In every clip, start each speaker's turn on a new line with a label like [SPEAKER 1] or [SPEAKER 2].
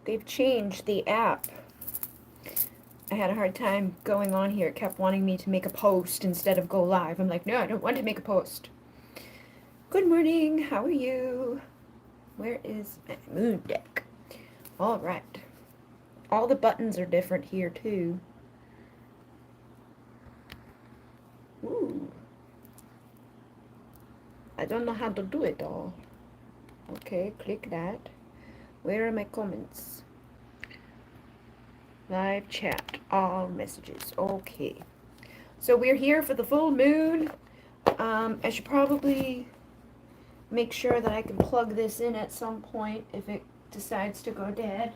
[SPEAKER 1] They've changed the app. I had a hard time going on here. It kept wanting me to make a post instead of go live. I'm like, no, I don't want to make a post. Good morning. How are you? Where is my moon deck? All right. All the buttons are different here, too. Ooh. I don't know how to do it all. Okay, click that. Where are my comments? Live chat, all messages. Okay. So we're here for the full moon. I should probably make sure that I can plug this in at some point if it decides to go dead.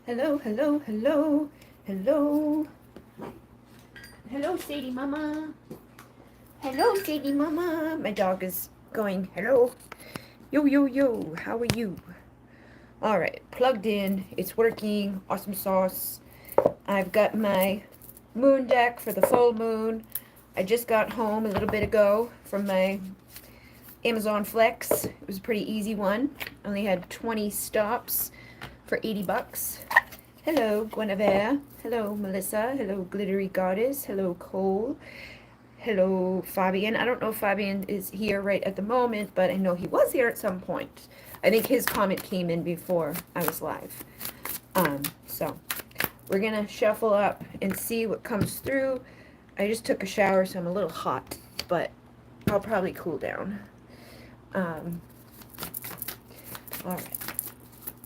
[SPEAKER 1] Hello, hello, hello, hello. Hello, Sadie Mama. Hello, Sadie Mama. My dog is going, hello. Yo, yo, yo, how are you? All right, plugged in. It's working. Awesome sauce. I've got my moon deck for the full moon. I just got home a little bit ago from my Amazon Flex. It was a pretty easy one. Only had 20 stops for 80 bucks. Hello, Guinevere. Hello, Melissa. Hello, Glittery Goddess. Hello, Cole. Hello, Fabian. I don't know if Fabian is here right at the moment, but I know he was here at some point. I think his comment came in before I was live. So we're going to shuffle up and see what comes through. I just took a shower, so I'm a little hot, but I'll probably cool down. All right.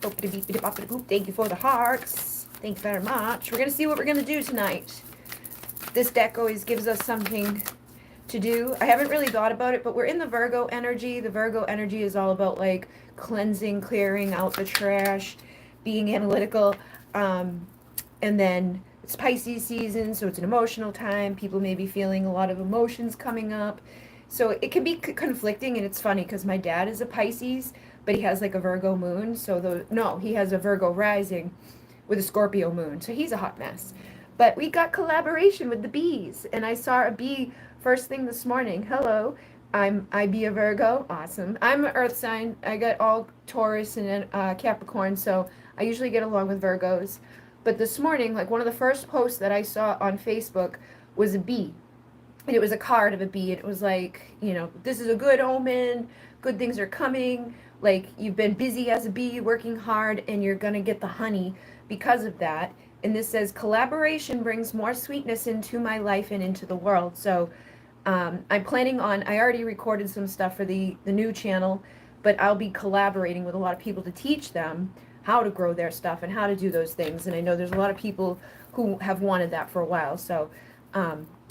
[SPEAKER 1] Thank you for the hearts. Thank you very much. We're going to see what we're going to do tonight. This deck always gives us something to do. I haven't really thought about it, but we're in the Virgo energy. The Virgo energy is all about like cleansing, clearing out the trash, being analytical. And then it's Pisces season, so it's an emotional time. People may be feeling a lot of emotions coming up. So it can be conflicting, and it's funny because my dad is a Pisces, but he has like a Virgo moon. So he has a Virgo rising with a Scorpio moon. So he's a hot mess. But we got collaboration with the bees, and I saw a bee first thing this morning. Hello, I be a Virgo. Awesome. I'm an Earth sign. I got all Taurus and Capricorn, so I usually get along with Virgos. But this morning, like one of the first posts that I saw on Facebook was a bee. And it was a card of a bee. And it was like, this is a good omen. Good things are coming. Like you've been busy as a bee, working hard, and you're going to get the honey because of that. And this says, collaboration brings more sweetness into my life and into the world. So I'm planning on, I already recorded some stuff for the new channel, but I'll be collaborating with a lot of people to teach them how to grow their stuff and how to do those things. And I know there's a lot of people who have wanted that for a while. So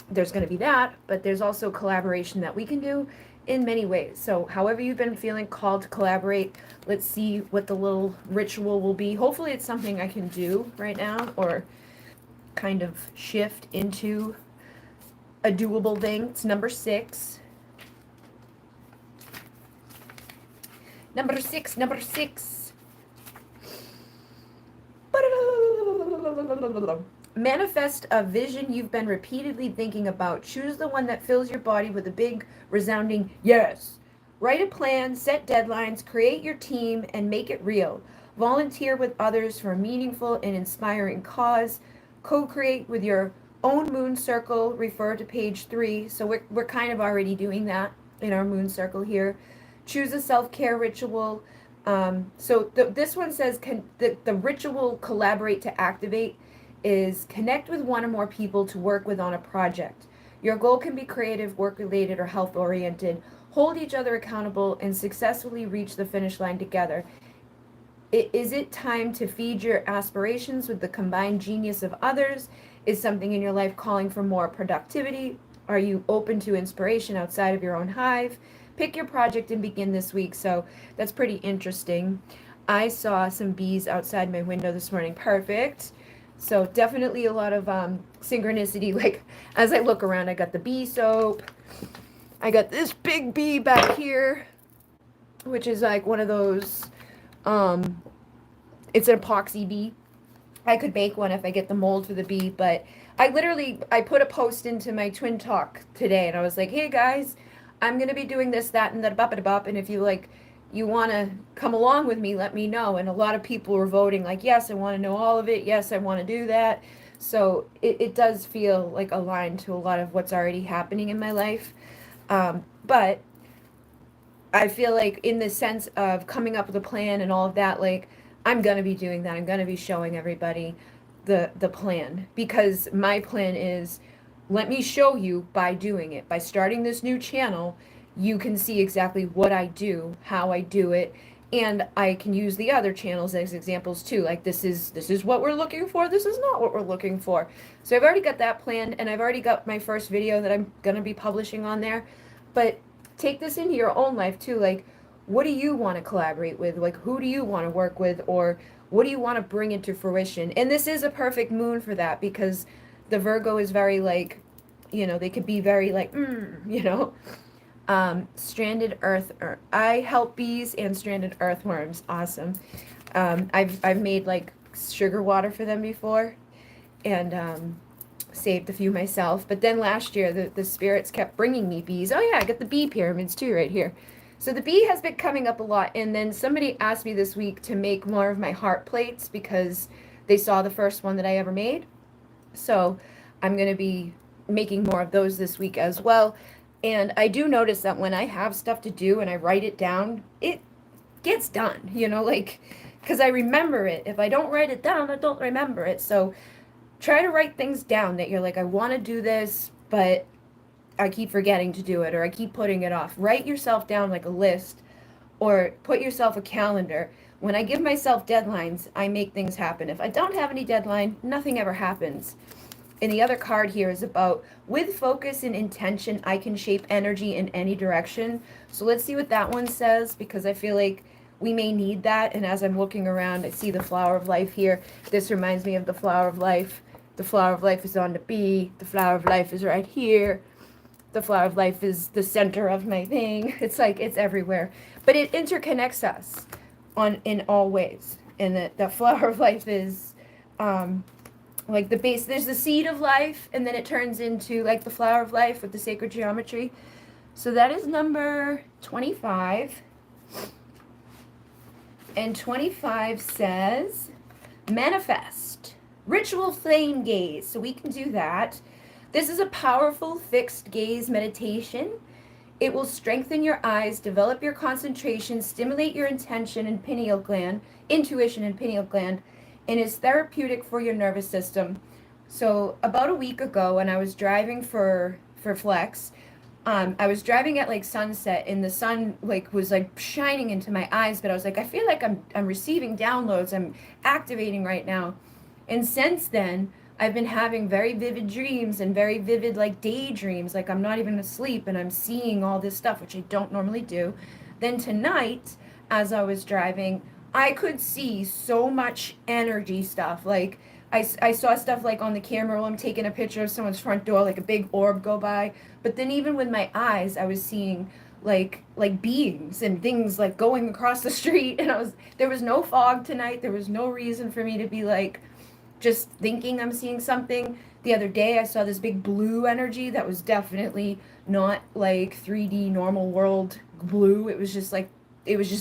[SPEAKER 1] there's going to be that, but there's also collaboration that we can do in many ways. So however you've been feeling called to collaborate, let's see what the little ritual will be. Hopefully it's something I can do right now or kind of shift into a doable thing. It's number 6. Number 6, number 6. Manifest a vision you've been repeatedly thinking about. Choose the one that fills your body with a big, resounding yes. Write a plan, set deadlines, create your team, and make it real. Volunteer with others for a meaningful and inspiring cause. Co-create with your own moon circle. Refer to page 3. So we're kind of already doing that in our moon circle here. Choose a self-care ritual. This one says the ritual collaborate to activate is connect with one or more people to work with on a project. Your goal can be creative, work-related, or health-oriented. Hold each other accountable and successfully reach the finish line together. Is it time to feed your aspirations with the combined genius of others? Is something in your life calling for more productivity? Are you open to inspiration outside of your own hive? Pick your project and begin this week. So that's pretty interesting. I saw some bees outside my window this morning. Perfect. So definitely a lot of synchronicity. Like as I look around, I got the bee soap. I got this big bee back here, which is like one of those, it's an epoxy bee. I could make one if I get the mold for the bee, but I put a post into my Twin Talk today and I was like, hey guys, I'm going to be doing this, that, and that, bop, and if you like, you want to come along with me, let me know. And a lot of people were voting like, yes, I want to know all of it. Yes, I want to do that. So it does feel like aligned to a lot of what's already happening in my life. But I feel like in the sense of coming up with a plan and all of that, like I'm gonna be doing that. I'm gonna be showing everybody the plan because my plan is let me show you by doing it. By starting this new channel, you can see exactly what I do, how I do it, and I can use the other channels as examples too. Like this is what we're looking for, this is not what we're looking for. So I've already got that planned and I've already got my first video that I'm gonna be publishing on there. But take this into your own life too. Like, what do you want to collaborate with? Like, who do you want to work with? Or what do you want to bring into fruition? And this is a perfect moon for that because the Virgo is very like, they could be very like, stranded I help bees and stranded earthworms. Awesome. I've made like sugar water for them before, and saved a few myself. But then last year, the spirits kept bringing me bees. Oh yeah, I got the bee pyramids too right here. So the bee has been coming up a lot. And then somebody asked me this week to make more of my heart plates because they saw the first one that I ever made. So I'm going to be making more of those this week as well. And I do notice that when I have stuff to do and I write it down, it gets done, like, because I remember it. If I don't write it down, I don't remember it. So try to write things down that you're like, I want to do this, but I keep forgetting to do it, or I keep putting it off. Write yourself down like a list, or put yourself a calendar. When I give myself deadlines, I make things happen. If I don't have any deadline, nothing ever happens. And the other card here is about, with focus and intention, I can shape energy in any direction. So let's see what that one says, because I feel like we may need that. And as I'm looking around, I see the flower of life here. This reminds me of the flower of life. The flower of life is on the bee. The flower of life is right here. The flower of life is the center of my thing. It's like it's everywhere. But it interconnects us in all ways. And the flower of life is like the base. There's the seed of life, and then it turns into like the flower of life with the sacred geometry. So that is number 25. And 25 says, manifest. Ritual flame gaze. So we can do that. This is a powerful fixed gaze meditation. It will strengthen your eyes, develop your concentration, stimulate your intuition and pineal gland, and is therapeutic for your nervous system. So about a week ago, when I was driving for Flex, I was driving at like sunset, and the sun like was like shining into my eyes. But I was like, I feel like I'm receiving downloads. I'm activating right now. And since then, I've been having very vivid dreams and very vivid like daydreams. Like I'm not even asleep and I'm seeing all this stuff, which I don't normally do. Then tonight, as I was driving, I could see so much energy stuff. Like I saw stuff like on the camera while I'm taking a picture of someone's front door, like a big orb go by. But then even with my eyes, I was seeing like beings and things like going across the street. And there was no fog tonight. There was no reason for me to be like just thinking I'm seeing something. The other day I saw this big blue energy that was definitely not like 3D normal world blue. It was just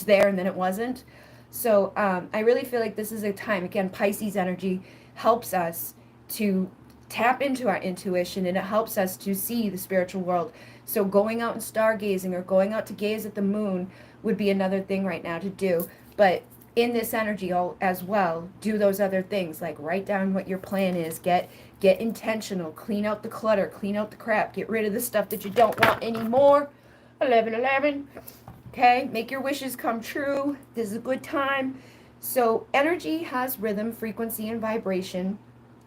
[SPEAKER 1] there and then it wasn't. So I really feel like this is a time, again, Pisces energy helps us to tap into our intuition, and it helps us to see the spiritual world. So going out and stargazing or going out to gaze at the moon would be another thing right now to do. But in this energy as well, do those other things, like write down what your plan is, get intentional, clean out the clutter, clean out the crap, get rid of the stuff that you don't want anymore. 11:11. Okay, make your wishes come true. This is a good time. So energy has rhythm, frequency, and vibration.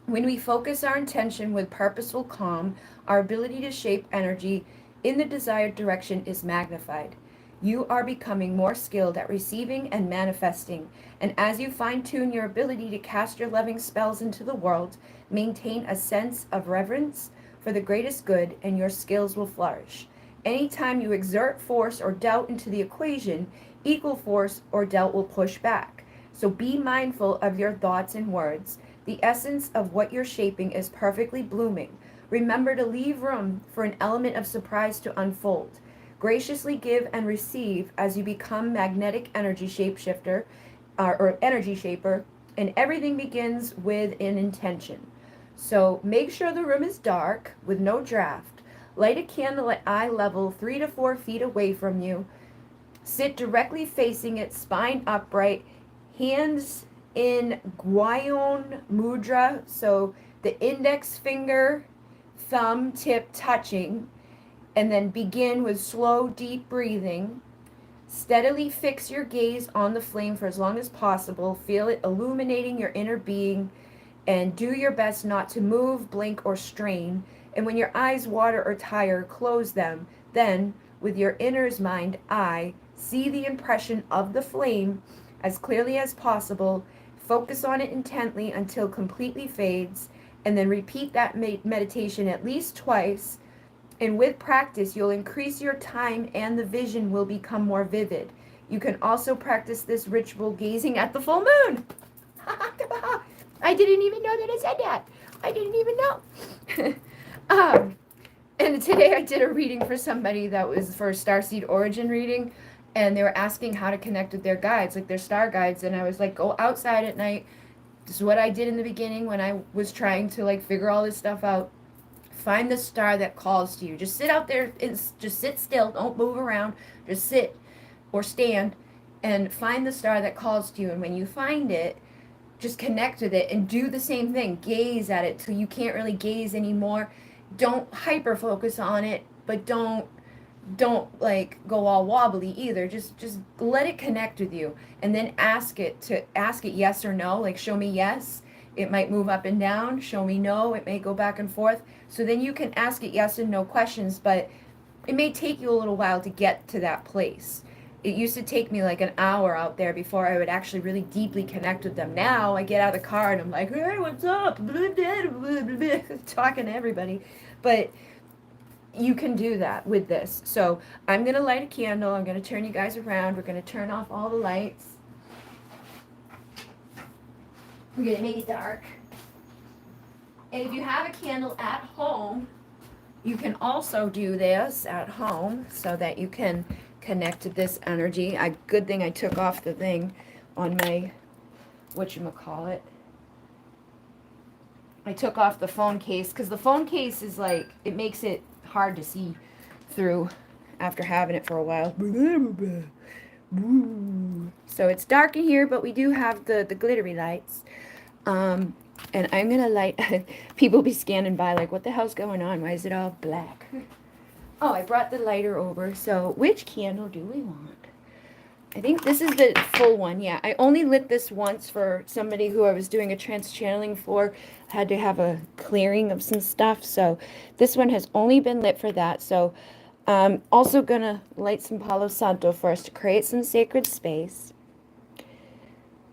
[SPEAKER 1] When we focus our intention with purposeful calm, our ability to shape energy in the desired direction is magnified. You are becoming more skilled at receiving and manifesting, and as you fine-tune your ability to cast your loving spells into the world, maintain a sense of reverence for the greatest good, and your skills will flourish. Anytime you exert force or doubt into the equation, equal force or doubt will push back. So be mindful of your thoughts and words. The essence of what you're shaping is perfectly blooming. Remember to leave room for an element of surprise to unfold. Graciously give and receive as you become magnetic energy shapeshifter or energy shaper, and everything begins with an intention. So make sure the room is dark with no draft. Light a candle at eye level 3 to 4 feet away from you. Sit directly facing it, spine upright, hands in Gwion Mudra, so the index finger, thumb tip touching, and then begin with slow, deep breathing. Steadily fix your gaze on the flame for as long as possible. Feel it illuminating your inner being, and do your best not to move, blink, or strain. And when your eyes water or tire, close them. Then, with your inner's mind eye, see the impression of the flame as clearly as possible. Focus on it intently until completely fades, and then repeat that meditation at least twice. And with practice, you'll increase your time and the vision will become more vivid. You can also practice this ritual gazing at the full moon. I didn't even know that I said that. I didn't even know. And today I did a reading for somebody that was for a Starseed Origin reading, and they were asking how to connect with their guides, like their star guides, and I was like, go outside at night. This is what I did in the beginning when I was trying to like figure all this stuff out. Find the star that calls to you. Just sit out there and just sit still. Don't move around. Just sit or stand and find the star that calls to you. And when you find it, just connect with it and do the same thing. Gaze at it till you can't really gaze anymore. Don't hyper focus on it, but don't like go all wobbly either. Just let it connect with you, and then ask it yes or no. Like, show me yes, it might move up and down. Show me no, it may go back and forth. So then you can ask it yes and no questions, but it may take you a little while to get to that place. It used to take me like an hour out there before I would actually really deeply connect with them. Now I get out of the car and I'm like, hey, what's up? Talking to everybody. But you can do that with this. So I'm going to light a candle. I'm going to turn you guys around. We're going to turn off all the lights. We're going to make it dark. And if you have a candle at home, you can also do this at home so that you can connect to this energy. Good thing I took off the thing on my, whatchamacallit. I took off the phone case because the phone case is like, it makes it hard to see through after having it for a while. So it's dark in here, but we do have the glittery lights. And I'm gonna light, people be scanning by like, what the hell's going on? Why is it all black? Oh, I brought the lighter over. So which candle do we want? I think this is the full one. Yeah, I only lit this once for somebody who I was doing a trans-channeling for. I had to have a clearing of some stuff. So this one has only been lit for that. So I'm also going to light some Palo Santo first to create some sacred space.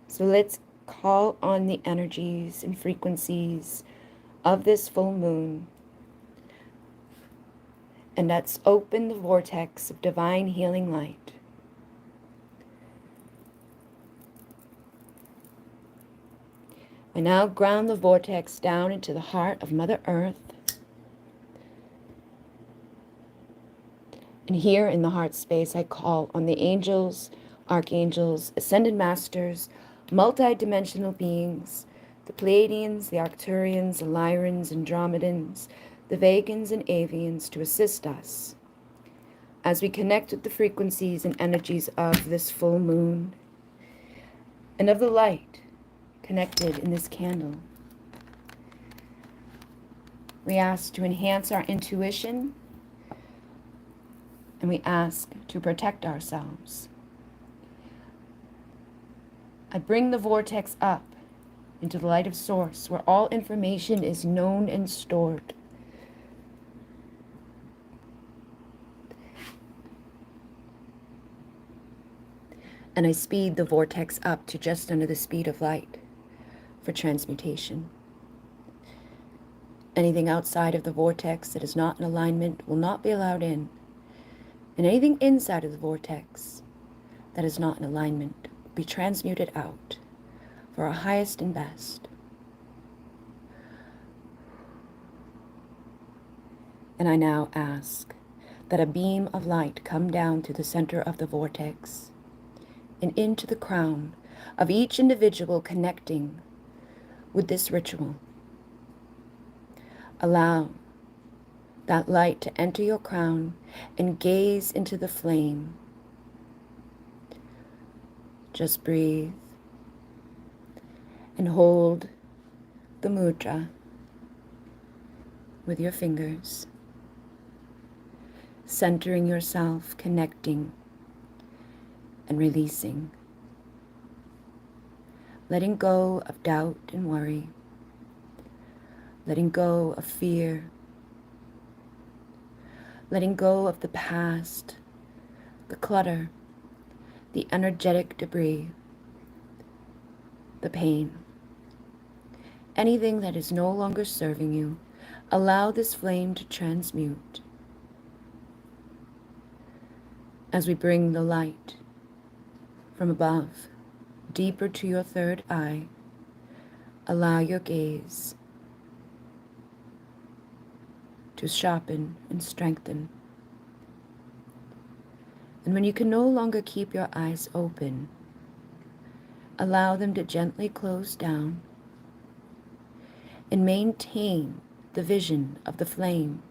[SPEAKER 1] So let's call on the energies and frequencies of this full moon. And let's open the vortex of divine healing light. I now ground the vortex down into the heart of Mother Earth. And here in the heart space, I call on the angels, archangels, ascended masters, multi-dimensional beings, the Pleiadians, the Arcturians, the Lyrans, Andromedans, the Vegans and Avians to assist us as we connect with the frequencies and energies of this full moon and of the light connected in this candle. We ask to enhance our intuition, and we ask to protect ourselves. I bring the vortex up into the light of Source, where all information is known and stored. And I speed the vortex up to just under the speed of light for transmutation. Anything outside of the vortex that is not in alignment will not be allowed in. And anything inside of the vortex that is not in alignment will be transmuted out for our highest and best. And I now ask that a beam of light come down through the center of the vortex and into the crown of each individual connecting with this ritual. Allow that light to enter your crown and gaze into the flame. Just breathe and hold the mudra with your fingers, centering yourself, connecting and releasing, letting go of doubt and worry, letting go of fear, letting go of the past, the clutter, the energetic debris, the pain. Anything that is no longer serving you, allow this flame to transmute. As we bring the light from above deeper to your third eye, allow your gaze to sharpen and strengthen. And when you can no longer keep your eyes open, allow them to gently close down and maintain the vision of the flame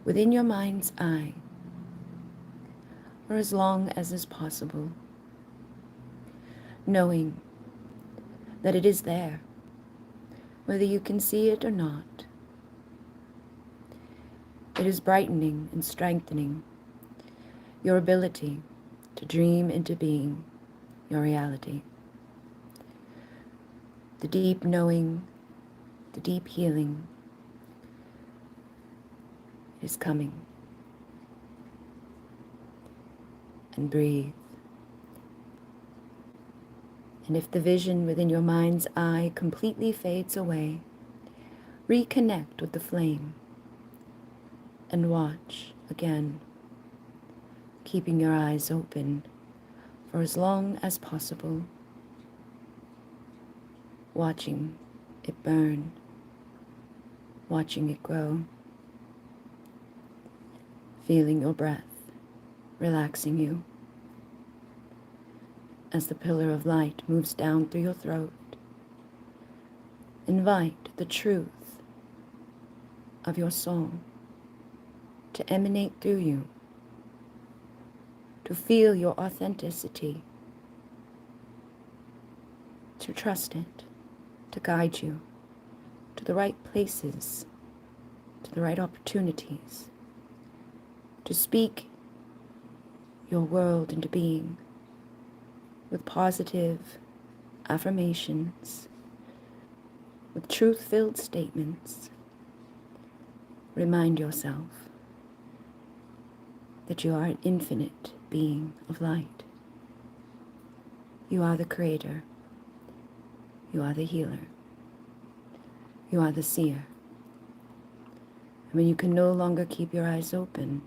[SPEAKER 1] within your mind's eye for as long as is possible, knowing that it is there, whether you can see it or not. It is brightening and strengthening your ability to dream into being your reality. The deep knowing, the deep healing is coming. And breathe. And if the vision within your mind's eye completely fades away, reconnect with the flame and watch again, keeping your eyes open for as long as possible, watching it burn, watching it grow, feeling your breath relaxing you as the pillar of light moves down through your throat. Invite the truth of your soul to emanate through you, to feel your authenticity, to trust it, to guide you to the right places, to the right opportunities, to speak your world into being with positive affirmations, with truth-filled statements. Remind yourself that you are an infinite being of light. You are the creator. You are the healer. You are the seer. And when you can no longer keep your eyes open,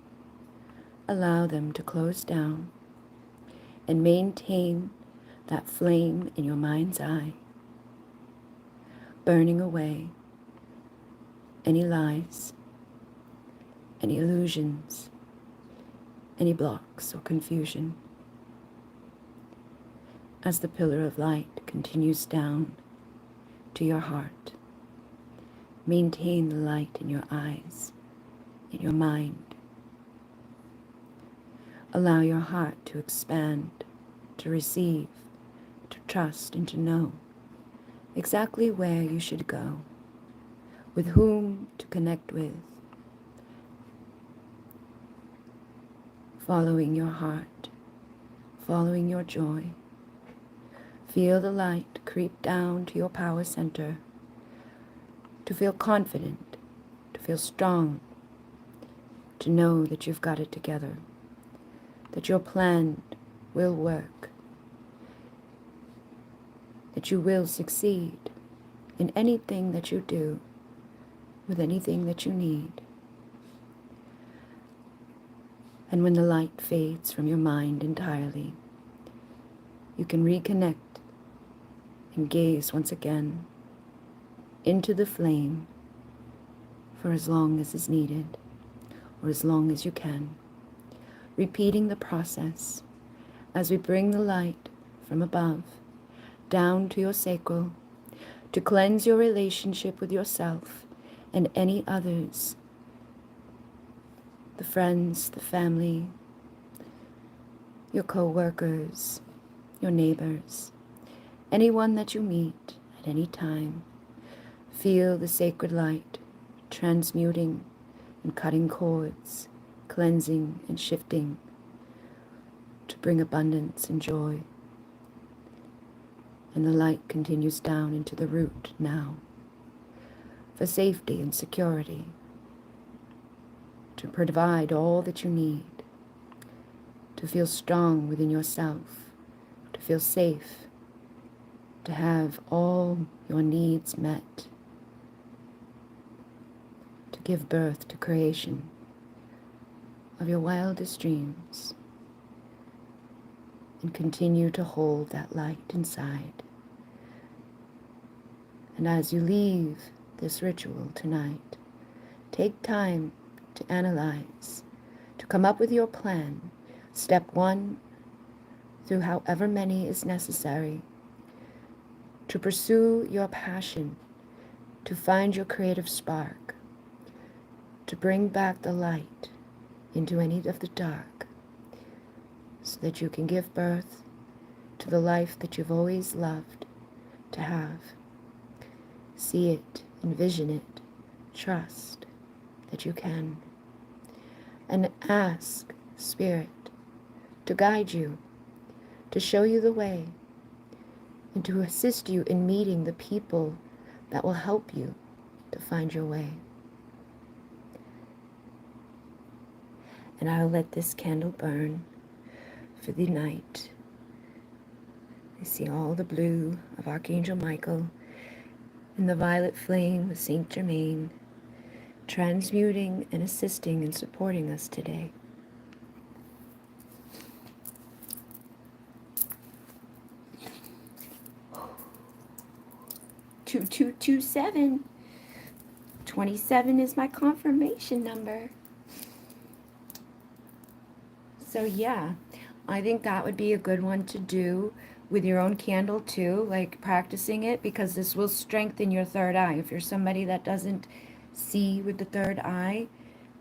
[SPEAKER 1] allow them to close down and maintain that flame in your mind's eye, burning away any lies, any illusions, any blocks or confusion. As the pillar of light continues down to your heart, maintain the light in your eyes, in your mind. Allow your heart to expand, to receive, to trust, and to know exactly where you should go, with whom to connect with, following your heart, following your joy. Feel the light creep down to your power center, to feel confident, to feel strong, to know that you've got it together, that your plan will work, that you will succeed in anything that you do, with anything that you need. And when the light fades from your mind entirely, you can reconnect and gaze once again into the flame for as long as is needed,
[SPEAKER 2] or as long as you can, repeating the process as we bring the light from above down to your sacral to cleanse your relationship with yourself and any others, the friends, the family, your co-workers, your neighbors, anyone that you meet at any time. Feel the sacred light transmuting and cutting cords, cleansing and shifting to bring abundance and joy. And the light continues down into the root now for safety and security, to provide all that you need, to feel strong within yourself, to feel safe, to have all your needs met, to give birth to creation of your wildest dreams, and continue to hold that light inside. And as you leave this ritual tonight, take time to analyze, to come up with your plan, step 1 through however many is necessary, to pursue your passion, to find your creative spark, to bring back the light into any of the dark, so that you can give birth to the life that you've always loved to have. See it, envision it, trust that you can, and ask Spirit to guide you, to show you the way, and to assist you in meeting the people that will help you to find your way. And I'll let this candle burn for the night. I see all the blue of Archangel Michael and the violet flame of Saint Germain, transmuting and assisting and supporting us today. Two, 227. 27 is my confirmation number. So yeah, I think that would be a good one to do with your own candle too, like practicing it, because this will strengthen your third eye. If you're somebody that doesn't see with the third eye,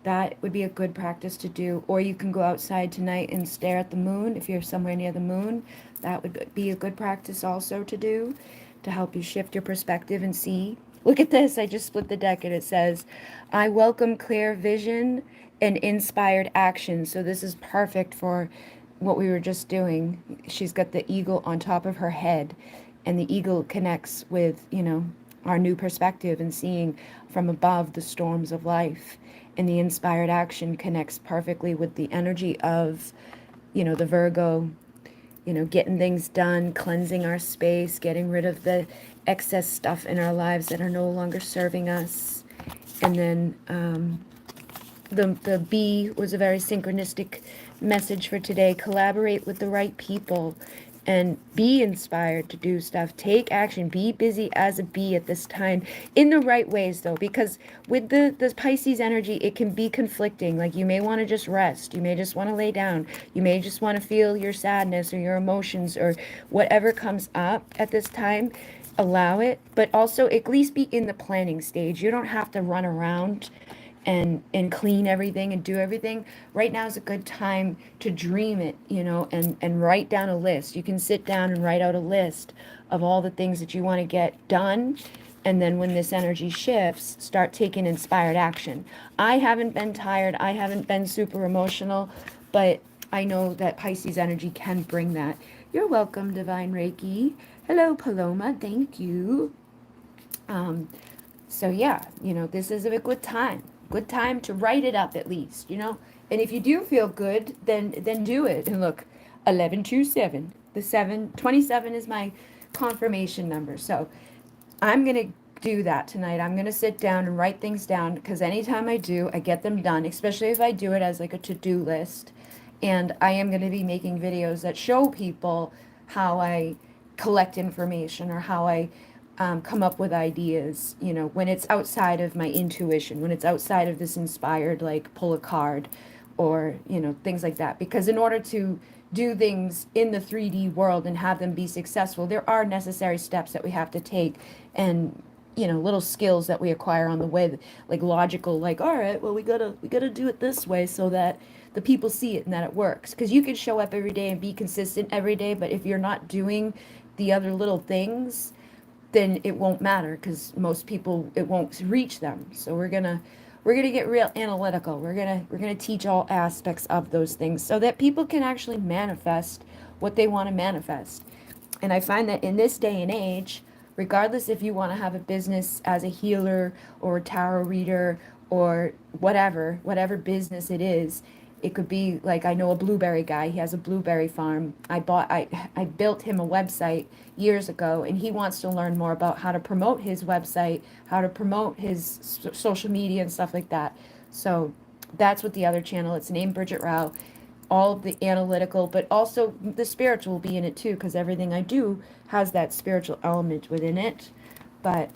[SPEAKER 2] that would be a good practice to do. Or you can go outside tonight and stare at the moon. If you're somewhere near the moon, that would be a good practice also to do, to help you shift your perspective and see. Look at this, I just split the deck and it says, I welcome clear vision and inspired action. So this is perfect for what we were just doing. She's got the eagle on top of her head, and the eagle connects with, our new perspective and seeing from above the storms of life. And the inspired action connects perfectly with the energy of, the Virgo, getting things done, cleansing our space, getting rid of the excess stuff in our lives that are no longer serving us. And then the B was a very synchronistic message for today. Collaborate with the right people and be inspired to do stuff. Take action. Be busy as a bee at this time in the right ways, though, because with the Pisces energy, it can be conflicting. Like, you may want to just rest. You may just want to lay down. You may just want to feel your sadness or your emotions or whatever comes up at this time. Allow it, but also at least be in the planning stage. You don't have to run around and clean everything and do everything. Right now is a good time to dream it, and write down a list. You can sit down and write out a list of all the things that you want to get done. And then when this energy shifts, start taking inspired action. I haven't been tired. I haven't been super emotional, but I know that Pisces energy can bring that. You're welcome, Divine Reiki. Hello, Paloma. Thank you. So yeah, this is a good time. Good time to write it up at least, And if you do feel good, then do it. And look, 1127. The 27 is my confirmation number. So I'm going to do that tonight. I'm going to sit down and write things down, because anytime I do, I get them done, especially if I do it as like a to-do list. And I am going to be making videos that show people how I collect information, or how I come up with ideas, you know, when it's outside of my intuition, when it's outside of this inspired, like pull a card or, you know, things like that. Because in order to do things in the 3D world and have them be successful, there are necessary steps that we have to take and, you know, little skills that we acquire on the way, like logical, like, all right, well, we gotta do it this way so that the people see it and that it works. Because you can show up every day and be consistent every day, but if you're not doing the other little things, then it won't matter because most people it won't reach them. So we're gonna get real analytical. We're gonna teach all aspects of those things so that people can actually manifest what they want to manifest. And I find that in this day and age, regardless if you want to have a business as a healer or a tarot reader or whatever business it is, it could be like I know a blueberry guy, he has a blueberry farm. I built him a website years ago and he wants to learn more about how to promote his website, how to promote his social media and stuff like that. So that's what the other channel, it's named Bridget Rao. All of the analytical, but also the spiritual will be in it too, because everything I do has that spiritual element within it. But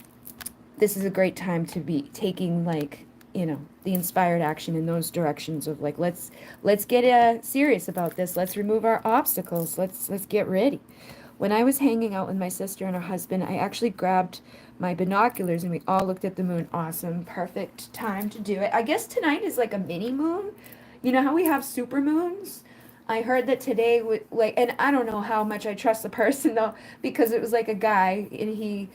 [SPEAKER 2] this is a great time to be taking, like, you know, the inspired action in those directions of like, let's get serious about this. Let's remove our obstacles. Let's get ready. When I was hanging out with my sister and her husband, I actually grabbed my binoculars and we all looked at the moon. Awesome, perfect time to do it. I guess tonight is like a mini moon. You know how we have super moons? I heard that today would like, and I don't know how much I trust the person though, because it was like a guy and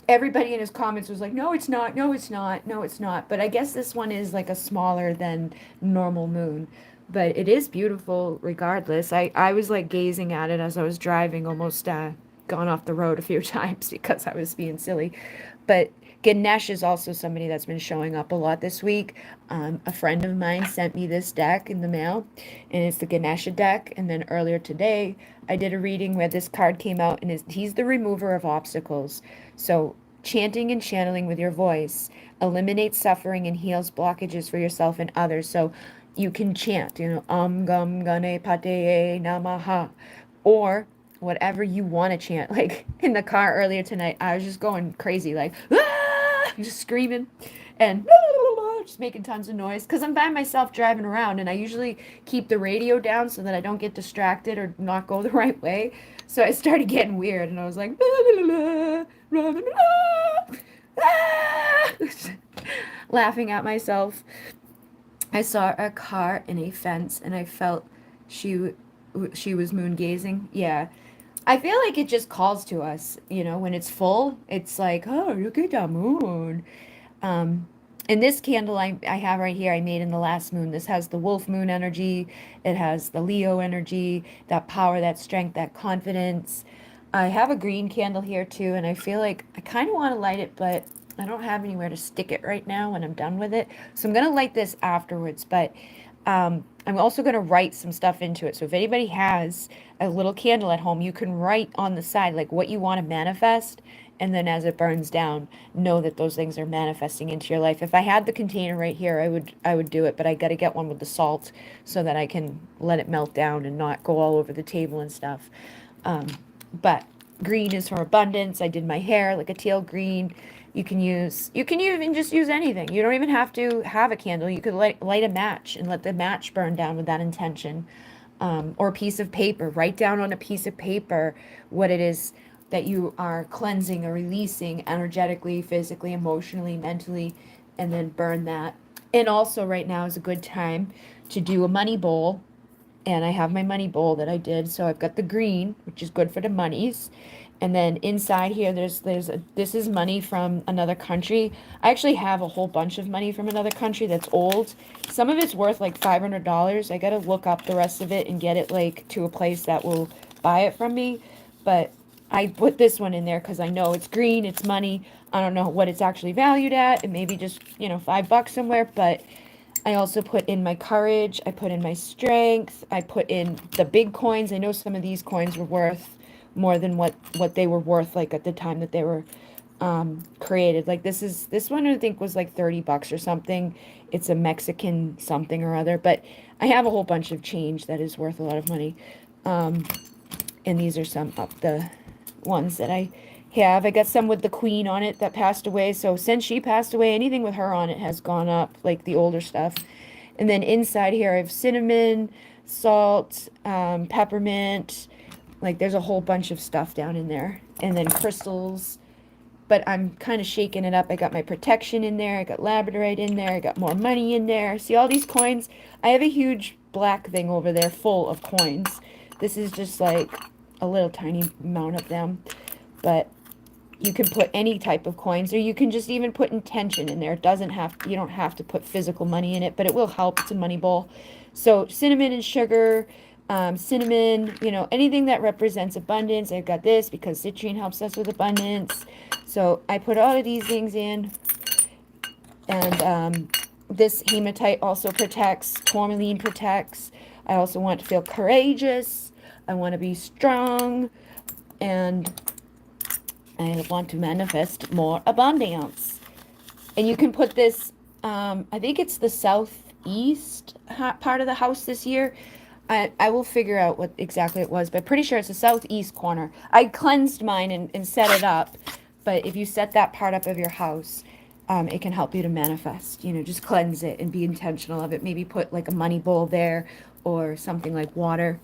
[SPEAKER 2] everybody in his comments was like, no, it's not, no, it's not, no, it's not. But I guess this one is like a smaller than normal moon. But it is beautiful regardless. I was like gazing at it as I was driving, almost gone off the road a few times because I was being silly. But Ganesh is also somebody that's been showing up a lot this week. A friend of mine sent me this deck in the mail, and it's the Ganesha deck. And then earlier today, I did a reading where this card came out, and he's the remover of obstacles. So, chanting and channeling with your voice eliminates suffering and heals blockages for yourself and others. So, you can chant, you know, Gam Gane Pate Namaha, or whatever you want to chant. Like in the car earlier tonight, I was just going crazy, like, just screaming and just making tons of noise because I'm by myself driving around and I usually keep the radio down so that I don't get distracted or not go the right way. So I started getting weird and I was like, laughing at myself. I saw a car in a fence and I felt she was moon gazing. Yeah. I feel like it just calls to us, you know, when it's full, it's like, oh, look at the moon. Um, and this candle I have right here, I made in the last moon. This has the wolf moon energy. It has the Leo energy, that power, that strength, that confidence. I have a green candle here too, and I feel like I kind of want to light it, but I don't have anywhere to stick it right now when I'm done with it. So I'm going to light this afterwards, but I'm also going to write some stuff into it. So if anybody has a little candle at home, you can write on the side like what you want to manifest. And then as it burns down, know that those things are manifesting into your life. If I had the container right here, I would do it, but I got to get one with the salt so that I can let it melt down and not go all over the table and stuff. But green is for abundance. I did my hair like a teal green. You can even just use anything. You don't even have to have a candle. You could light a match and let the match burn down with that intention. Or a piece of paper. Write down on a piece of paper what it is that you are cleansing or releasing energetically, physically, emotionally, mentally, and then burn that. And also right now is a good time to do a money bowl. And I have my money bowl that I did. So I've got the green, which is good for the monies. And then inside here, this is money from another country. I actually have a whole bunch of money from another country that's old. Some of it's worth like $500. I got to look up the rest of it and get it like to a place that will buy it from me. But I put this one in there because I know it's green, it's money. I don't know what it's actually valued at. It may be just, you know, $5 somewhere, but I also put in my courage. I put in my strength. I put in the big coins. I know some of these coins were worth more than what they were worth like at the time that they were created. Like this one I think was like $30 or something. It's a Mexican something or other, but I have a whole bunch of change that is worth a lot of money. And these are some of the ones that I have. I got some with the queen on it that passed away. So since she passed away, anything with her on it has gone up, like the older stuff. And then inside here, I have cinnamon, salt, peppermint. Like there's a whole bunch of stuff down in there. And then crystals. But I'm kind of shaking it up. I got my protection in there. I got labradorite in there. I got more money in there. See all these coins? I have a huge black thing over there full of coins. This is just like a little tiny amount of them. But you can put any type of coins, or you can just even put intention in there. It doesn't have, you don't have to put physical money in it, but it will help. It's a money bowl. So cinnamon and sugar, cinnamon, you know, anything that represents abundance. I've got this because citrine helps us with abundance. So I put all of these things in, and this hematite also protects, tourmaline protects. I also want to feel courageous. I want to be strong, and I want to manifest more abundance. And you can put this, I think it's the southeast part of the house this year. I will figure out what exactly it was, but pretty sure it's the southeast corner. I cleansed mine and set it up, but if you set that part up of your house, it can help you to manifest. You know, just cleanse it and be intentional of it. Maybe put like a money bowl there or something like water.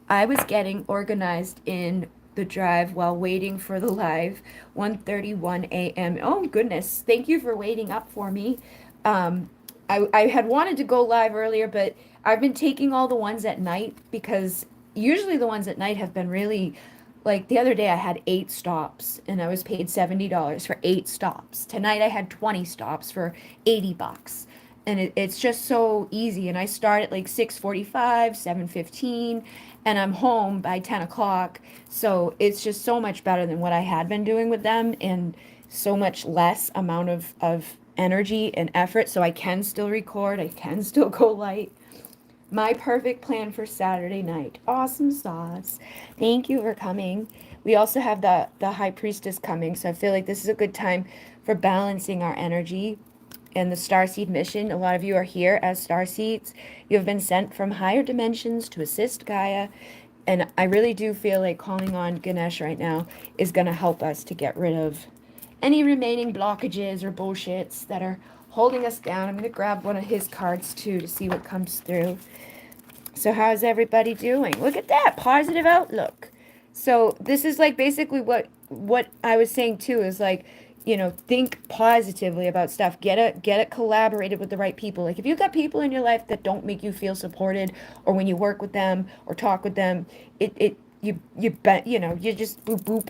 [SPEAKER 2] I was getting organized in the drive while waiting for the live, 1:31 a.m. Oh goodness, thank you for waiting up for me. I had wanted to go live earlier, but I've been taking all the ones at night because usually the ones at night have been really, like the other day I had 8 stops and I was paid $70 for 8 stops. Tonight I had 20 stops for $80. And it's just so easy. And I start at like 6:45, 7:15, and I'm home by 10 o'clock. So it's just so much better than what I had been doing with them, and so much less amount of energy and effort. So I can still record, I can still go light. My perfect plan for Saturday night. Awesome sauce. Thank you for coming. We also have the high priestess coming, so I feel like this is a good time for balancing our energy. And the Starseed mission, a lot of you are here as Starseeds. You have been sent from higher dimensions to assist Gaia. And I really do feel like calling on Ganesh right now is going to help us to get rid of any remaining blockages or bullshits that are holding us down. I'm going to grab one of his cards too to see what comes through. So how's everybody doing? Look at that, positive outlook. So this is like basically what I was saying too, is like, you know, think positively about stuff. Get it collaborated with the right people. Like if you've got people in your life that don't make you feel supported, or when you work with them or talk with them, you just boop boop.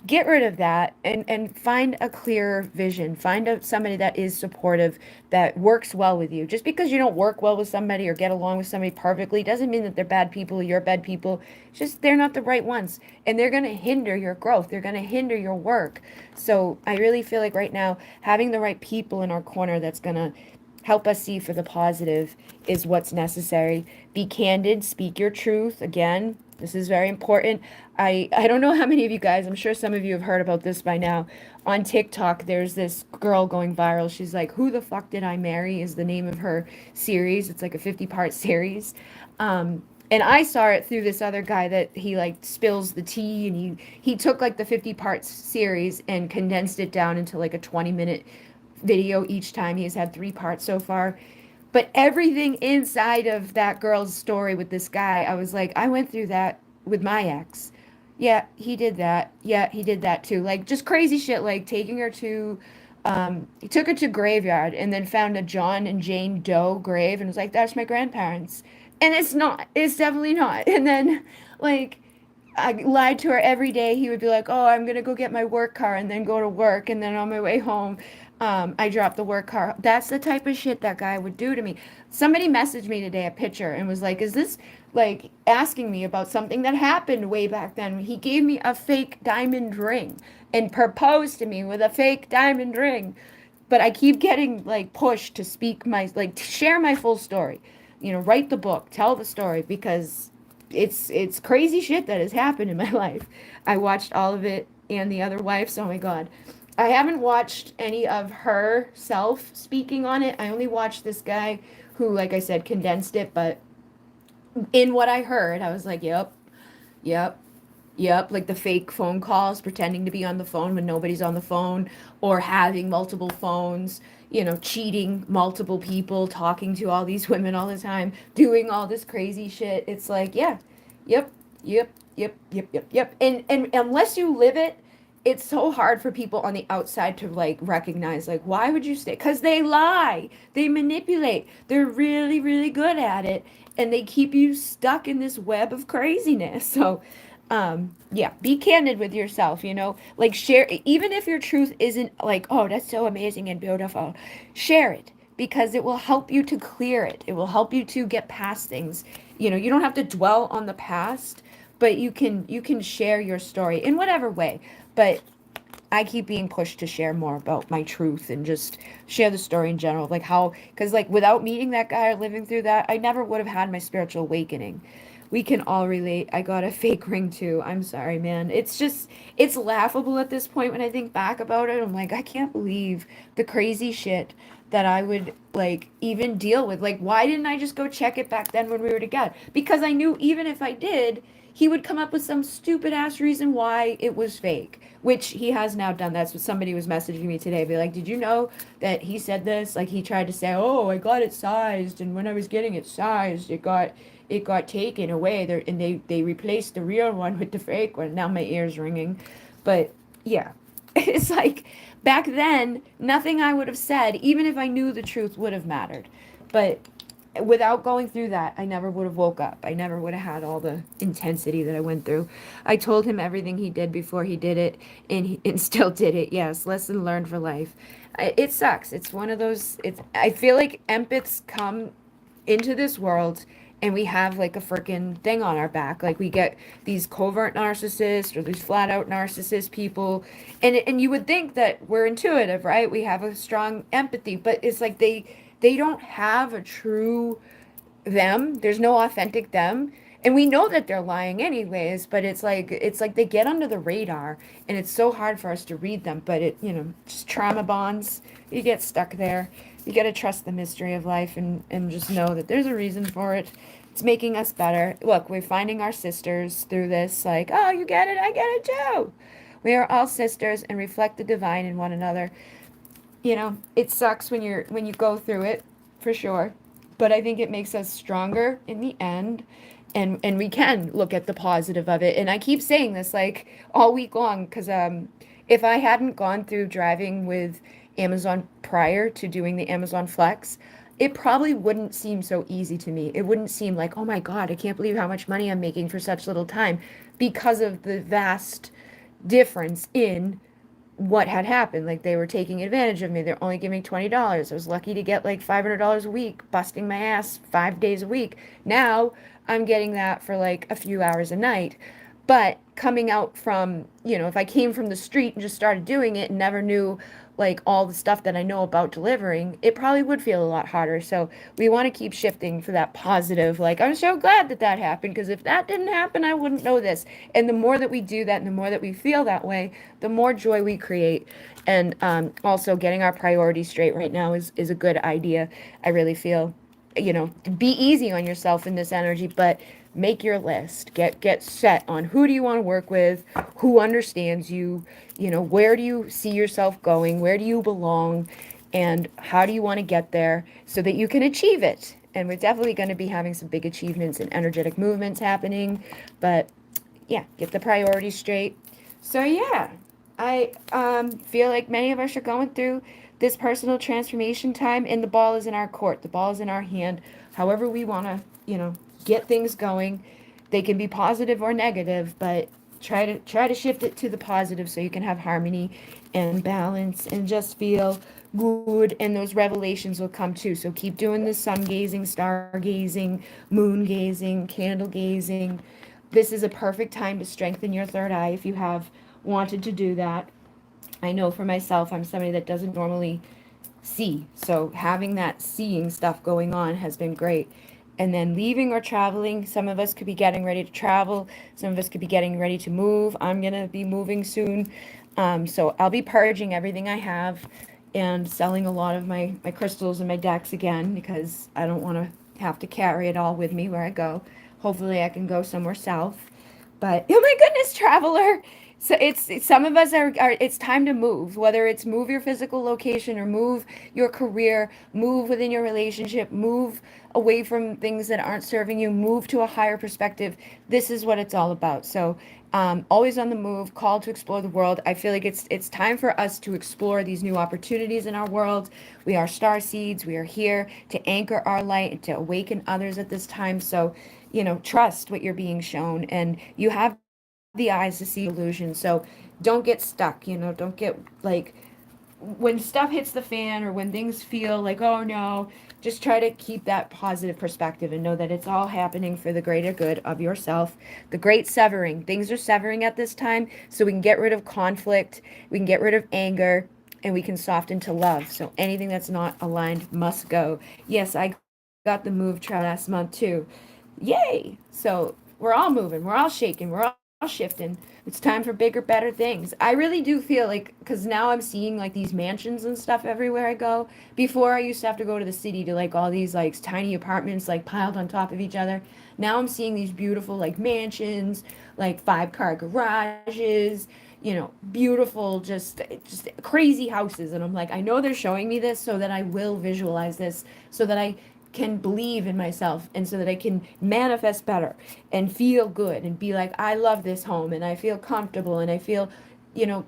[SPEAKER 2] Get rid of that and find a clear vision. Find somebody that is supportive, that works well with you. Just because you don't work well with somebody or get along with somebody perfectly doesn't mean that they're bad people or you're bad people. It's just they're not the right ones, and they're going to hinder your growth. They're going to hinder your work. So I really feel like right now having the right people in our corner that's going to help us see for the positive is what's necessary. Be candid, speak your truth. Again, this is very important. I don't know how many of you guys, I'm sure some of you have heard about this by now. On TikTok, there's this girl going viral. She's like, "Who the fuck did I marry?" is the name of her series. It's like a 50-part series. And I saw it through this other guy that he like spills the tea, and he took like the 50-part series and condensed it down into like a 20-minute video each time. He has had 3 parts so far. But everything inside of that girl's story with this guy, I was like, I went through that with my ex. Yeah, he did that. Yeah, he did that too. Like just crazy shit, like taking her to he took her to graveyard and then found a John and Jane Doe grave and was like, "That's my grandparents." And it's not. It's definitely not. And then like I lied to her every day. He would be like, "Oh, I'm gonna go get my work car," and then go to work, and then on my way home, I dropped the work car. That's the type of shit that guy would do to me. Somebody messaged me today a picture and was like, "Is this like asking me about something that happened way back then?" He gave me a fake diamond ring and proposed to me with a fake diamond ring. But I keep getting like pushed to speak my like to share my full story. You know, write the book, tell the story, because it's crazy shit that has happened in my life. I watched all of it and the other wives. Oh my god. I haven't watched any of herself speaking on it. I only watched this guy who, like I said, condensed it, but in what I heard, I was like, yep, yep, Yep, like the fake phone calls, pretending to be on the phone when nobody's on the phone, or having multiple phones, cheating multiple people, talking to all these women all the time, doing all this crazy shit. It's like, yeah, yep, yep, yep, yep, yep, yep. And unless you live it, it's so hard for people on the outside to like recognize, like, why would you stay? Because they lie, they manipulate, they're really, really good at it, and they keep you stuck in this web of craziness. So, yeah, be candid with yourself, like share, even if your truth isn't like, oh, that's so amazing and beautiful, share it because it will help you to clear it. It will help you to get past things. You don't have to dwell on the past, but you can share your story in whatever way. But I keep being pushed to share more about my truth and just share the story in general, like how, because like without meeting that guy or living through that, I never would have had my spiritual awakening. We can all relate. I got a fake ring too. I'm sorry, man. It's laughable at this point when I think back about it. I'm like, I can't believe the crazy shit that I would like even deal with. Like, why didn't I just go check it back then when we were together? Because I knew even if I did, he would come up with some stupid ass reason why it was fake, which he has now done. That's what somebody was messaging me today. Be like, did you know that he said this? Like he tried to say, oh, I got it sized, and when I was getting it sized, it got taken away there, and they replaced the real one with the fake one. Now my ears ringing, but yeah, it's like back then, nothing I would have said, even if I knew the truth, would have mattered. But without going through that, I never would have woke up. I never would have had all the intensity that I went through. I told him everything he did before he did it, and still did it. Yes, lesson learned for life. It sucks. It's one of those. I feel like empaths come into this world and we have like a freaking thing on our back. Like we get these covert narcissists or these flat out narcissist people, and you would think that we're intuitive, right? We have a strong empathy, but it's like they don't have a true them. There's no authentic them. And we know that they're lying anyways, but it's like they get under the radar and it's so hard for us to read them, but just trauma bonds. You get stuck there. You got to trust the mystery of life and just know that there's a reason for it. It's making us better. Look, we're finding our sisters through this, like, oh, you get it, I get it too. We are all sisters and reflect the divine in one another. It sucks when you go through it, for sure, but I think it makes us stronger in the end, and we can look at the positive of it. And I keep saying this like all week long because if I hadn't gone through driving with Amazon prior to doing the Amazon Flex, it probably wouldn't seem so easy to me. It wouldn't seem like, oh my God, I can't believe how much money I'm making for such little time, because of the vast difference in what had happened. Like they were taking advantage of me. They're only giving me $20. I was lucky to get like $500 a week, busting my ass 5 days a week. Now I'm getting that for like a few hours a night. But coming out from, if I came from the street and just started doing it and never knew like all the stuff that I know about delivering, it probably would feel a lot harder. So we want to keep shifting for that positive. Like, I'm so glad that that happened, because if that didn't happen, I wouldn't know this. And the more that we do that and the more that we feel that way, the more joy we create. And also getting our priorities straight right now is a good idea. I really feel, be easy on yourself in this energy, but make your list. Get set on who do you want to work with, who understands you, where do you see yourself going, where do you belong, and how do you want to get there so that you can achieve it. And we're definitely going to be having some big achievements and energetic movements happening, but yeah, get the priorities straight. So yeah, I feel like many of us are going through this personal transformation time, and the ball is in our court. The ball is in our hand. However we want to, get things going. They can be positive or negative, but try to shift it to the positive so you can have harmony and balance and just feel good, and those revelations will come too. So keep doing the sun gazing, star gazing, moon gazing, candle gazing. This is a perfect time to strengthen your third eye if you have wanted to do that. I know for myself, I'm somebody that doesn't normally see. So having that seeing stuff going on has been great. And then leaving or traveling, some of us could be getting ready to travel. Some of us could be getting ready to move. I'm going to be moving soon. So I'll be purging everything I have and selling a lot of my crystals and my decks again, because I don't want to have to carry it all with me where I go. Hopefully I can go somewhere south. But oh my goodness, traveler. So it's some of us are it's time to move, whether it's move your physical location or move your career, move within your relationship, move away from things that aren't serving you, move to a higher perspective. This is what it's all about. So always on the move, called to explore the world. I feel like it's time for us to explore these new opportunities in our world. We are star seeds. We are here to anchor our light and to awaken others at this time. So trust what you're being shown, and you have the eyes to see illusion. So don't get stuck, don't get like when stuff hits the fan or when things feel like, oh no, just try to keep that positive perspective and know that it's all happening for the greater good of yourself. The great severing, things are severing at this time, so we can get rid of conflict, we can get rid of anger, and we can soften to love. So anything that's not aligned must go. Yes, I got the move trial last month too. Yay! So we're all moving, we're all shaking, we're all shifting. It's time for bigger, better things. I really do feel like, because now I'm seeing like these mansions and stuff everywhere I go. Before I used to have to go to the city to like all these like tiny apartments like piled on top of each other. Now I'm seeing these beautiful like mansions, like 5-car garages, beautiful, just crazy houses. And I'm like, I know they're showing me this so that I will visualize this, so that I can believe in myself and so that I can manifest better and feel good and be like, I love this home and I feel comfortable and I feel,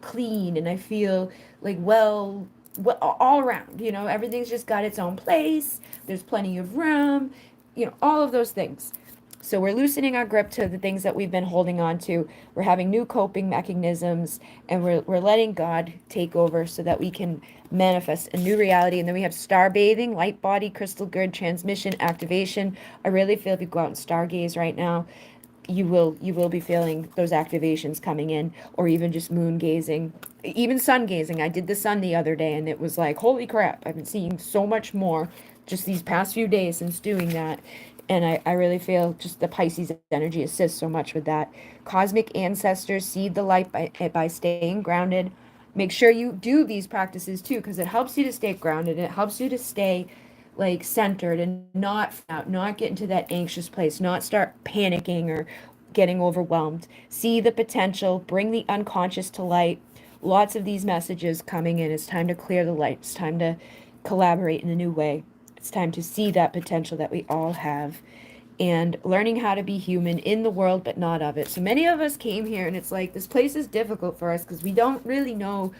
[SPEAKER 2] clean and I feel like well all around, everything's just got its own place. There's plenty of room, all of those things. So we're loosening our grip to the things that we've been holding on to. We're having new coping mechanisms, and we're letting God take over so that we can manifest a new reality. And then we have star bathing, light body, crystal grid, transmission, activation. I really feel if you go out and stargaze right now, you will be feeling those activations coming in, or even just moon gazing, even sun gazing. I did the sun the other day, and it was like, holy crap, I've been seeing so much more just these past few days since doing that. And I really feel just the Pisces energy assists so much with that. Cosmic ancestors seed the light by staying grounded. Make sure you do these practices too, because it helps you to stay grounded. And it helps you to stay like centered and not get into that anxious place, not start panicking or getting overwhelmed. See the potential, bring the unconscious to light. Lots of these messages coming in. It's time to clear the light. It's time to collaborate in a new way. It's time to see that potential that we all have, and learning how to be human in the world but not of it. So many of us came here and it's like this place is difficult for us because we don't really know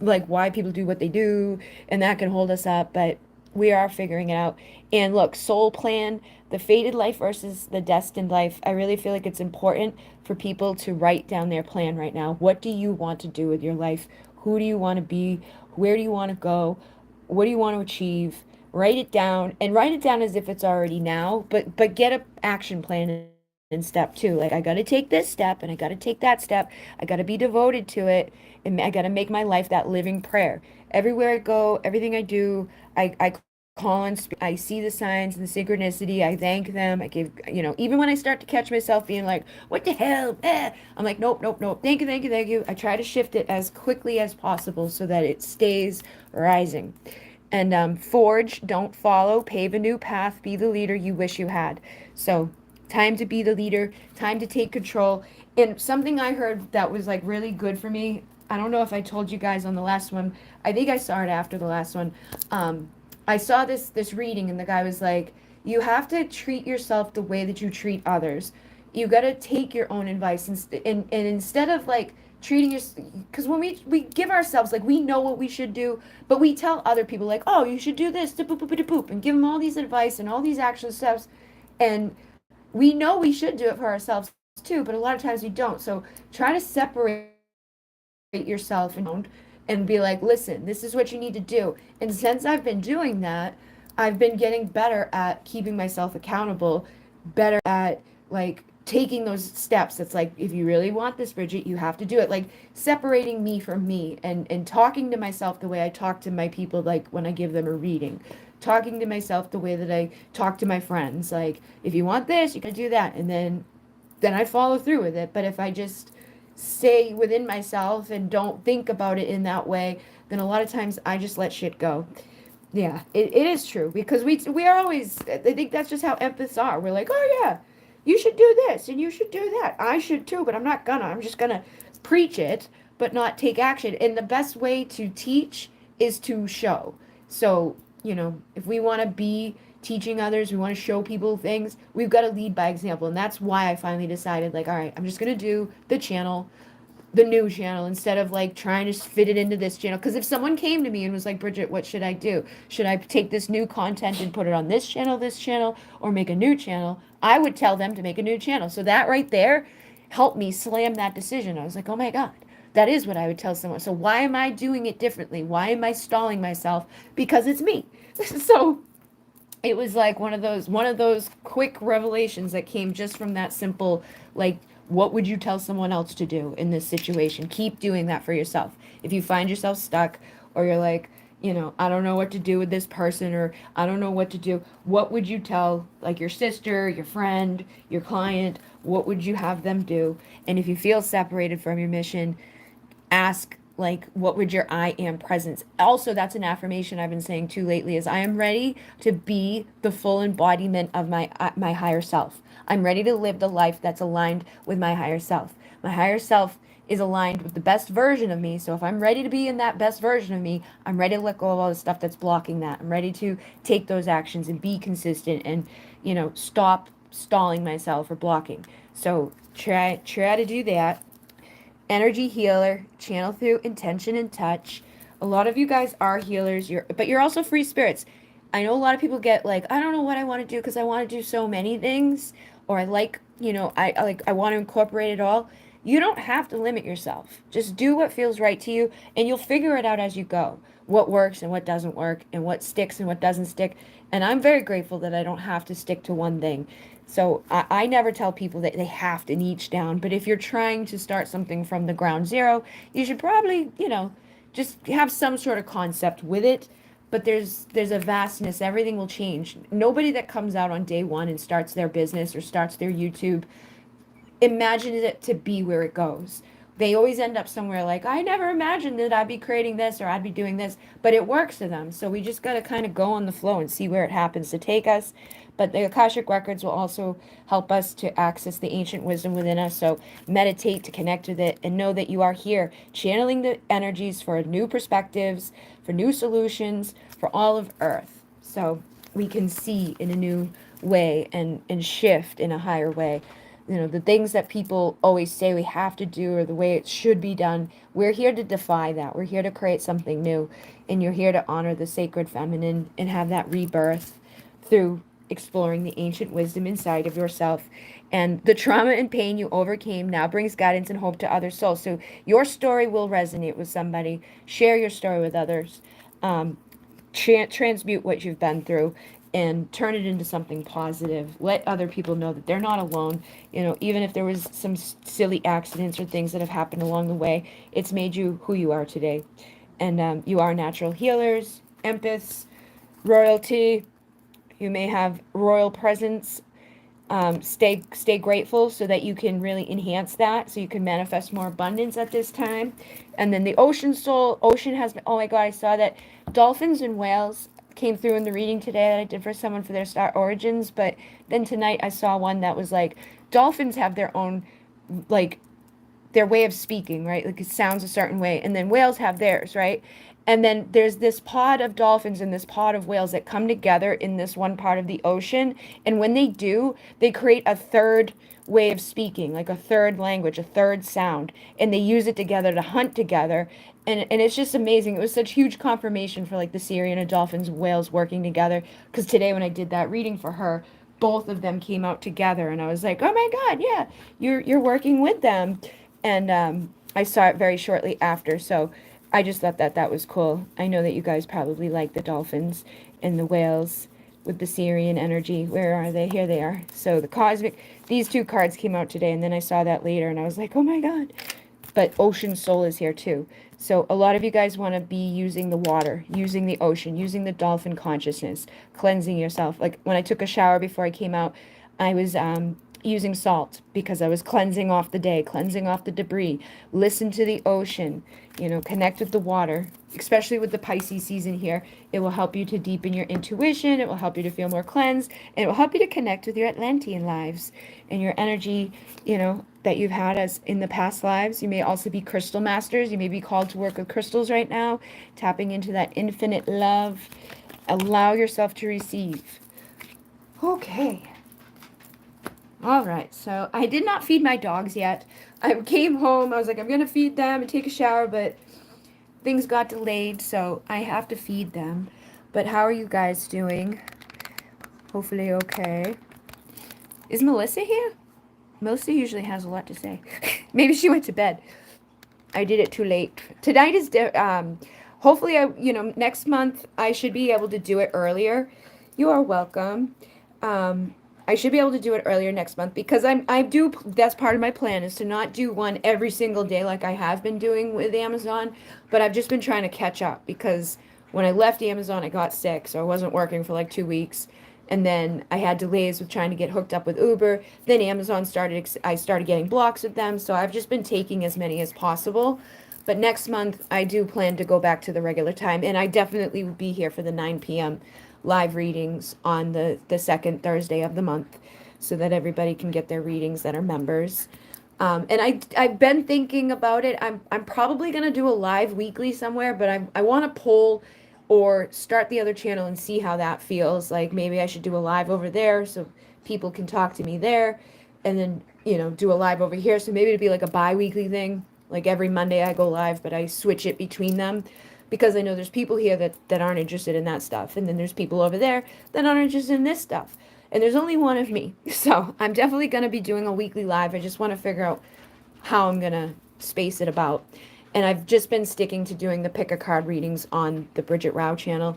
[SPEAKER 2] like why people do what they do, and that can hold us up, but we are figuring it out. And look, soul plan, the fated life versus the destined life. I really feel like it's important for people to write down their plan right now. What do you want to do with your life? Who do you want to be? Where do you want to go? What do you want to achieve? Write it down, and write it down as if it's already now, but get a action plan in step 2. Like, I got to take this step and I got to take that step. I got to be devoted to it, and I got to make my life that living prayer. Everywhere I go, everything I do, I call on, I see the signs and the synchronicity. I thank them. I give, even when I start to catch myself being like, what the hell? I'm like, nope, nope, nope. Thank you, thank you, thank you. I try to shift it as quickly as possible so that it stays rising. And forge, don't follow, pave a new path, be the leader you wish you had. So time to be the leader, time to take control. And something I heard that was like really good for me, I don't know if I told you guys on the last one, I think I saw it after the last one. I saw this reading, and the guy was like, you have to treat yourself the way that you treat others. You got to take your own advice, and instead of like treating your, because when we give ourselves, like, we know what we should do, but we tell other people like, oh, you should do this, to boop, boop, boop, boop, and give them all these advice and all these action steps, and we know we should do it for ourselves too, but a lot of times we don't. So try to separate yourself and be like, listen, this is what you need to do. And since I've been doing that, I've been getting better at keeping myself accountable, better at like taking those steps. It's like, if you really want this, Bridget, you have to do it. Like separating me from me, and talking to myself the way I talk to my people, like when I give them a reading, talking to myself the way that I talk to my friends. Like, if you want this, you can do that. And then I follow through with it. But if I just stay within myself and don't think about it in that way, then a lot of times I just let shit go. Yeah, it is true, because we are always, I think that's just how empaths are. We're like, oh yeah, you should do this and you should do that. I should too, but I'm not gonna. I'm just gonna preach it, but not take action. And the best way to teach is to show. So, if we want to be teaching others, we want to show people things, we've got to lead by example. And that's why I finally decided, like, all right, I'm just going to do the new channel, instead of like trying to fit it into this channel. Because if someone came to me and was like, Bridget, what should I do? Should I take this new content and put it on this channel, or make a new channel? I would tell them to make a new channel. So that right there helped me slam that decision. I was like, oh my God, that is what I would tell someone. So why am I doing it differently? Why am I stalling myself? Because it's me. So it was like one of those quick revelations that came just from that simple, like, what would you tell someone else to do in this situation? Keep doing that for yourself. If you find yourself stuck, or you're like, I don't know what to do with this person, or I don't know what to do, what would you tell, like, your sister, your friend, your client? What would you have them do? And if you feel separated from your mission, ask, like, what would your I am presence? Also, that's an affirmation I've been saying too lately, is I am ready to be the full embodiment of my higher self. I'm ready to live the life that's aligned with my higher self. My higher self is aligned with the best version of me. So if I'm ready to be in that best version of me, I'm ready to let go of all the stuff that's blocking that. I'm ready to take those actions and be consistent, and stop stalling myself or blocking. So try to do that. Energy healer, channel through intention and touch. A lot of you guys are healers, but you're also free spirits. I know a lot of people get like, I don't know what I want to do because I want to do so many things, or I like, I want to incorporate it all. You don't have to limit yourself. Just do what feels right to you, and you'll figure it out as you go. What works and what doesn't work, and what sticks and what doesn't stick. And I'm very grateful that I don't have to stick to one thing. So I never tell people that they have to niche down, but if you're trying to start something from the ground zero, you should probably, just have some sort of concept with it. But there's a vastness. Everything will change. Nobody that comes out on day one and starts their business or starts their YouTube imagines it to be where it goes. They always end up somewhere like, I never imagined that I'd be creating this or I'd be doing this, but it works to them. So we just got to kind of go on the flow and see where it happens to take us. But the Akashic Records will also help us to access the ancient wisdom within us. So meditate to connect with it, and know that you are here channeling the energies for new perspectives, for new solutions, for all of Earth. So we can see in a new way, and shift in a higher way. The things that people always say we have to do, or the way it should be done, we're here to defy that. We're here to create something new, and you're here to honor the sacred feminine and have that rebirth through exploring the ancient wisdom inside of yourself. And the trauma and pain you overcame now brings guidance and hope to other souls. So your story will resonate with somebody. Share your story with others. Transmute what you've been through, and turn it into something positive. Let other people know that they're not alone. Even if there was some silly accidents or things that have happened along the way, it's made you who you are today. And you are natural healers, empaths, royalty. You may have royal presence. Stay grateful so that you can really enhance that, so you can manifest more abundance at this time. And then the ocean soul. Ocean has been, oh my God, I saw that dolphins and whales came through in the reading today that I did for someone for their star origins. But then tonight I saw one that was like, dolphins have their own, like, their way of speaking, right? Like, it sounds a certain way, and then whales have theirs, right? And then there's this pod of dolphins and this pod of whales that come together in this one part of the ocean. And when they do, they create a third way of speaking, like a third language, a third sound. And they use it together to hunt together. And it's just amazing. It was such huge confirmation for like the Sirian dolphins, whales working together. Because today when I did that reading for her, both of them came out together. And I was like, oh my God, yeah, you're working with them. And I saw it very shortly after. So I just thought that was cool. I know that you guys probably like the dolphins and the whales with the Sirian energy. Where are they? Here they are. So the cosmic, these two cards came out today, and then I saw that later, and I was like, oh my God. But Ocean Soul is here too. So a lot of you guys want to be using the water, using the ocean, using the dolphin consciousness, cleansing yourself. Like when I took a shower before I came out, I was using salt because I was cleansing off the day, cleansing off the debris. Listen to the ocean, connect with the water, especially with the Pisces season here. It will help you to deepen your intuition. It will help you to feel more cleansed. And it will help you to connect with your Atlantean lives and your energy, that you've had as in the past lives. You may also be crystal masters. You may be called to work with crystals right now, tapping into that infinite love. Allow yourself to receive. Okay. All right, so I did not feed my dogs yet. I came home, I was like, I'm going to feed them and take a shower, but things got delayed, so I have to feed them. But how are you guys doing? Hopefully okay. Is Melissa here? Melissa usually has a lot to say. Maybe she went to bed. I did it too late. Tonight is, hopefully, next month I should be able to do it earlier. You are welcome. I should be able to do it earlier next month because that's part of my plan is to not do one every single day like I have been doing with Amazon, but I've just been trying to catch up because when I left Amazon, I got sick, so I wasn't working for like 2 weeks. And then I had delays with trying to get hooked up with Uber. Then Amazon I started getting blocks with them, so I've just been taking as many as possible. But next month, I do plan to go back to the regular time, and I definitely will be here for the 9 p.m. live readings on the second Thursday of the month so that everybody can get their readings that are members. And I've been thinking about it. I'm probably going to do a live weekly somewhere, but I want to poll or start the other channel and see how that feels. Like maybe I should do a live over there so people can talk to me there and then, do a live over here. So maybe it'd be like a bi-weekly thing. Like every Monday I go live, but I switch it between them because I know there's people here that aren't interested in that stuff. And then there's people over there that aren't interested in this stuff. And there's only one of me. So I'm definitely going to be doing a weekly live. I just want to figure out how I'm going to space it about. And I've just been sticking to doing the pick a card readings on the Bridget Rao channel.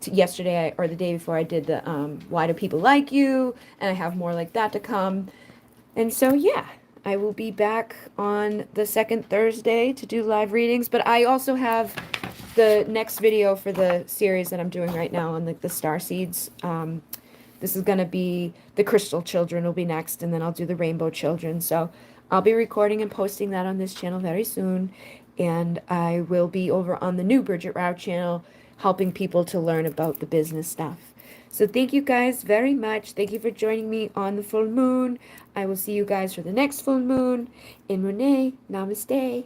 [SPEAKER 2] Yesterday or the day before I did the Why Do People Like You? And I have more like that to come. And so, yeah, I will be back on the second Thursday to do live readings. But I also have the next video for the series that I'm doing right now on the star seeds. This is going to be the Crystal Children will be next, and then I'll do the Rainbow Children. So I'll be recording and posting that on this channel very soon. And I will be over on the new Bridget Rao channel helping people to learn about the business stuff. So thank you guys very much. Thank you for joining me on the full moon. I will see you guys for the next full moon. In Renee, namaste.